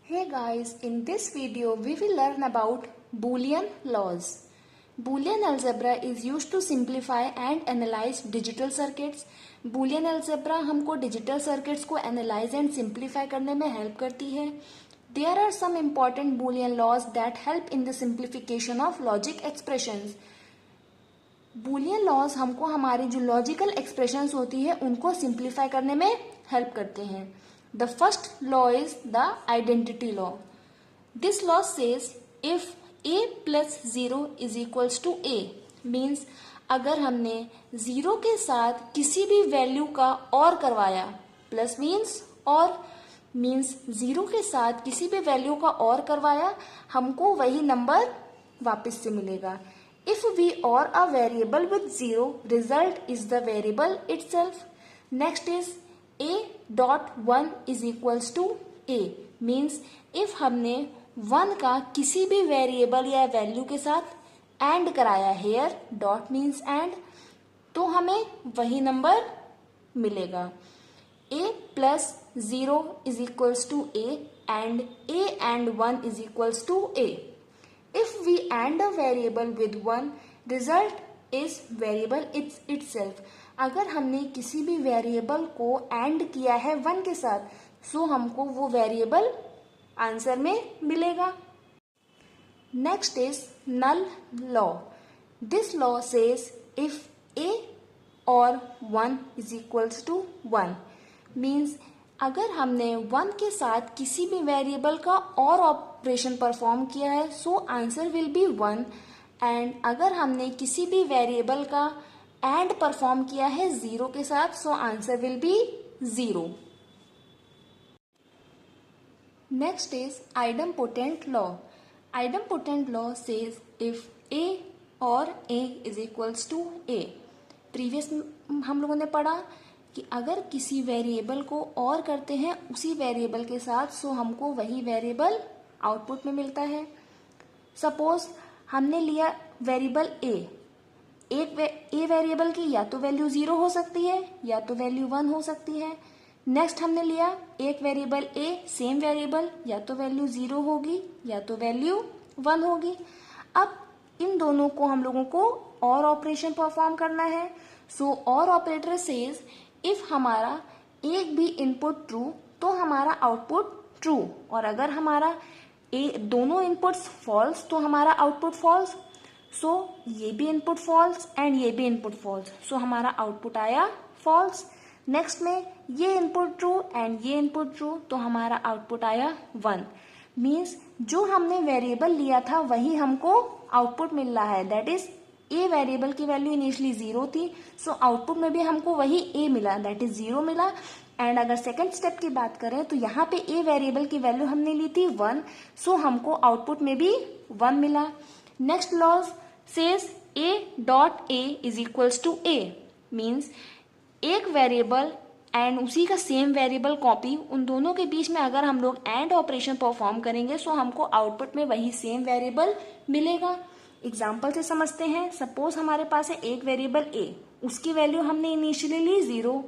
Hey guys, in this video we will learn about Boolean laws. Boolean algebra is used to simplify and analyze digital circuits. Boolean algebra हमको digital circuits को analyze and simplify करने में help करती है. There are some important Boolean laws that help in the simplification of logic expressions. Boolean laws हमको हमारी जो logical expressions होती है उनको simplify करने में help करते हैं. The first law is the identity law. This law says if a plus 0 is equals to a means अगर हमने 0 के साथ किसी भी वैल्यू का और करवाया, प्लस मीन्स 0 के साथ किसी भी वैल्यू का और करवाया, हमको वही नंबर वापस से मिलेगा. If we or a variable with 0, result is the variable itself. Next is a.1 is equals to a means if हमने 1 का किसी भी वेरिएबल या वैल्यू के साथ एंड कराया, हेयर डॉट मीन्स एंड, तो हमें वही नंबर मिलेगा. a plus 0 is equals to a and 1 is equals to a. If we AND a variable with 1, result is variable itself. अगर हमने किसी भी वेरिएबल को एंड किया है 1 के साथ, सो हमको वो वेरिएबल आंसर में मिलेगा. Next is null law. This law says if a और 1 इज इक्वल्स टू 1 मीन्स अगर हमने 1 के साथ किसी भी वेरिएबल का और ऑपरेशन परफॉर्म किया है, सो आंसर विल बी 1. एंड अगर हमने किसी भी वेरिएबल का एंड परफॉर्म किया है 0 के साथ, so answer will be 0. Next is idempotent law. Idempotent law says if a और a is equals to a. Previous हम लोगों ने पढ़ा कि अगर किसी वेरिएबल को और करते हैं उसी वेरिएबल के साथ, सो हमको वही वेरिएबल आउटपुट में मिलता है. सपोज हमने लिया वेरिएबल a. एक a वेरिएबल की या तो वैल्यू 0 हो सकती है या तो वैल्यू 1 हो सकती है. नेक्स्ट हमने लिया एक वेरिएबल a, सेम वेरिएबल, या तो वैल्यू 0 होगी या तो वैल्यू 1 होगी. अब इन दोनों को हम लोगों को और ऑपरेशन परफॉर्म करना है. सो और ऑपरेटर सेज इफ हमारा एक भी इनपुट ट्रू तो हमारा आउटपुट ट्रू, और अगर हमारा दोनों इनपुट्स फॉल्स तो हमारा आउटपुट फॉल्स. सो ये भी इनपुट फॉल्स एंड ये भी इनपुट फॉल्स, सो हमारा आउटपुट आया फॉल्स. नेक्स्ट में ये इनपुट ट्रू एंड ये इनपुट ट्रू, तो हमारा आउटपुट आया 1. मीन्स जो हमने वेरिएबल लिया था वही हमको आउटपुट मिल रहा है. दैट इज ए वेरिएबल की वैल्यू इनिशियली 0 थी, सो आउटपुट में भी हमको वही ए मिला, दैट इज 0 मिला. एंड अगर सेकेंड स्टेप की बात करें तो यहाँ पे ए वेरिएबल की वैल्यू हमने ली थी 1, सो हमको आउटपुट में भी 1 मिला. Next law says a dot a is equals to a means एक वेरिएबल एंड उसी का सेम वेरिएबल कॉपी, उन दोनों के बीच में अगर हम लोग एंड ऑपरेशन परफॉर्म करेंगे, सो हमको आउटपुट में वही सेम वेरिएबल मिलेगा. एग्जाम्पल से समझते हैं. सपोज हमारे पास है एक वेरिएबल a, उसकी वैल्यू हमने इनिशियली ली 0.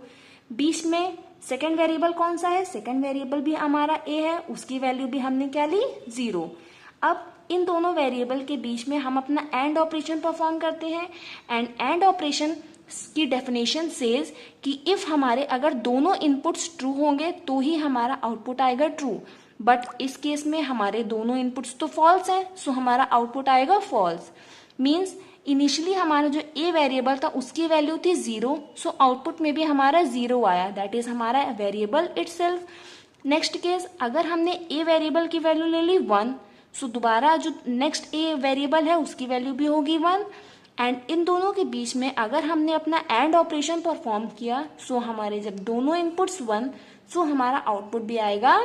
बीच में सेकेंड वेरिएबल कौन सा है, सेकेंड वेरिएबल भी हमारा a है, उसकी वैल्यू भी हमने क्या ली 0. अब इन दोनों वेरिएबल के बीच में हम अपना एंड ऑपरेशन परफॉर्म करते हैं. एंड ऑपरेशन की डेफिनेशन सेज कि इफ हमारे अगर दोनों इनपुट्स ट्रू होंगे तो ही हमारा आउटपुट आएगा ट्रू. बट इस केस में हमारे दोनों इनपुट्स तो फॉल्स हैं, सो हमारा आउटपुट आएगा फॉल्स. मीन्स इनिशियली हमारा जो ए वेरिएबल था उसकी वैल्यू थी 0, सो आउटपुट में भी हमारा 0 आया, दैट इज हमारा वेरिएबल इटसेल्फ. नेक्स्ट केस अगर हमने ए वेरिएबल की वैल्यू ले ली 1, सो दोबारा जो नेक्स्ट ए वेरिएबल है उसकी वैल्यू भी होगी 1. एंड इन दोनों के बीच में अगर हमने अपना एंड ऑपरेशन परफॉर्म किया, सो हमारे जब दोनों इनपुट्स 1, सो हमारा आउटपुट भी आएगा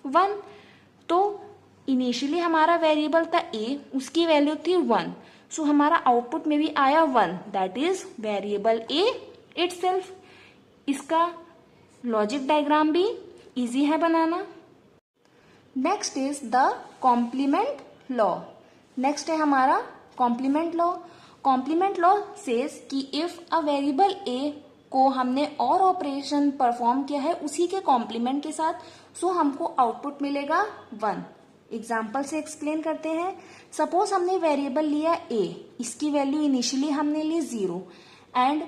1. तो इनिशियली हमारा वेरिएबल था a, उसकी वैल्यू थी 1, सो हमारा आउटपुट में भी आया 1, that is variable a itself. इसका लॉजिक डायग्राम भी इजी है बनाना. Next is the complement law. Next है हमारा complement law. Complement law says कि इफ अ वेरिएबल a को हमने और ऑपरेशन परफॉर्म किया है उसी के कॉम्प्लीमेंट के साथ, सो हमको आउटपुट मिलेगा 1। एग्जाम्पल से एक्सप्लेन करते हैं। सपोज हमने वेरिएबल लिया a, इसकी वैल्यू इनिशियली हमने ली 0 एंड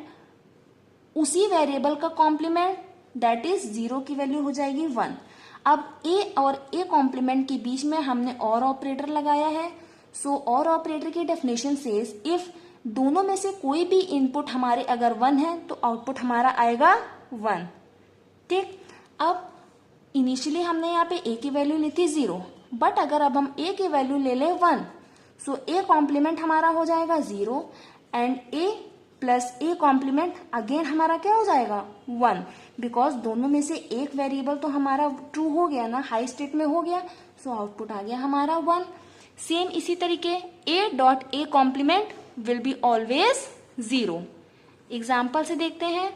उसी वेरिएबल का कॉम्प्लीमेंट दैट इज 0 की वैल्यू हो जाएगी 1। अब a और a कॉम्प्लीमेंट के बीच में हमने और ऑपरेटर लगाया है, सो और ऑपरेटर की डेफिनेशन सेज इफ दोनों में से कोई भी इनपुट हमारे अगर 1 है तो आउटपुट हमारा आएगा 1। ठीक, अब इनिशियली हमने यहाँ पे a की वैल्यू ली थी 0, बट अगर अब हम a की वैल्यू ले लें 1, सो a कॉम्प्लीमेंट हमारा हो जाएगा 0 and a plus a complement again हमारा क्या हो जाएगा 1, बिकॉज दोनों में से एक वेरिएबल तो हमारा ट्रू हो गया ना, हाई स्टेट में हो गया, सो आउटपुट आ गया हमारा 1। सेम इसी तरीके a dot a complement will be always 0। Example से देखते हैं।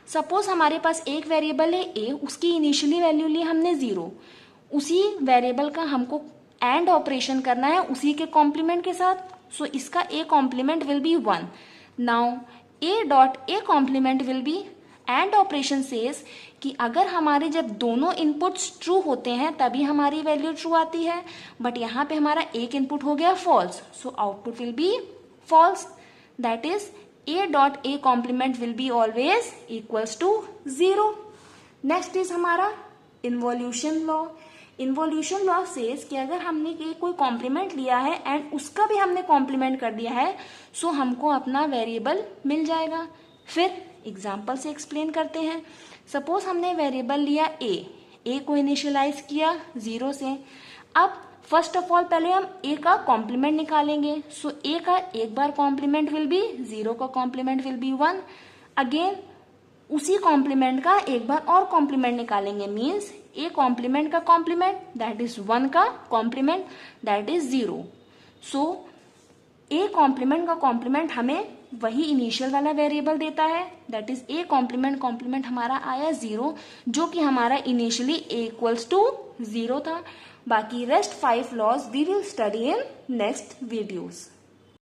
सपोज हमारे पास एक वेरिएबल है a, उसकी इनिशियली वैल्यू ली हमने 0, उसी वेरिएबल का हमको एंड ऑपरेशन करना है उसी के कॉम्प्लीमेंट के साथ, सो इसका a complement will be 1। Now a dot a complement will be and operation says कि अगर हमारे जब दोनों इनपुट्स ट्रू होते हैं तभी हमारी वैल्यू ट्रू आती है, बट यहाँ पे हमारा एक इनपुट हो गया false, so output will be false. That is a dot a complement will be always equals to 0। Next is हमारा involution law. Involution law says कि अगर हमने कोई कॉम्प्लीमेंट लिया है एंड उसका भी हमने कॉम्प्लीमेंट कर दिया है, सो हमको अपना वेरिएबल मिल जाएगा। फिर एग्जाम्पल से एक्सप्लेन करते हैं। सपोज हमने वेरिएबल लिया a को इनिशियलाइज किया 0 से। अब फर्स्ट ऑफ ऑल पहले हम a का कॉम्प्लीमेंट निकालेंगे, सो a का एक बार कॉम्प्लीमेंट विल बी 0 का कॉम्प्लीमेंट विल बी 1। अगेन उसी कॉम्प्लीमेंट का एक बार और कॉम्प्लीमेंट निकालेंगे, मीन्स a कॉम्प्लीमेंट का कॉम्प्लीमेंट दैट इज 1 का complement that is 0। So a complement का कॉम्प्लीमेंट हमें वही इनिशियल वाला वेरिएबल देता है, दैट इज a कॉम्प्लीमेंट हमारा आया 0, जो कि हमारा इनिशियली a इक्वल्स टू 0 था। बाकी rest 5 laws we will study in next videos.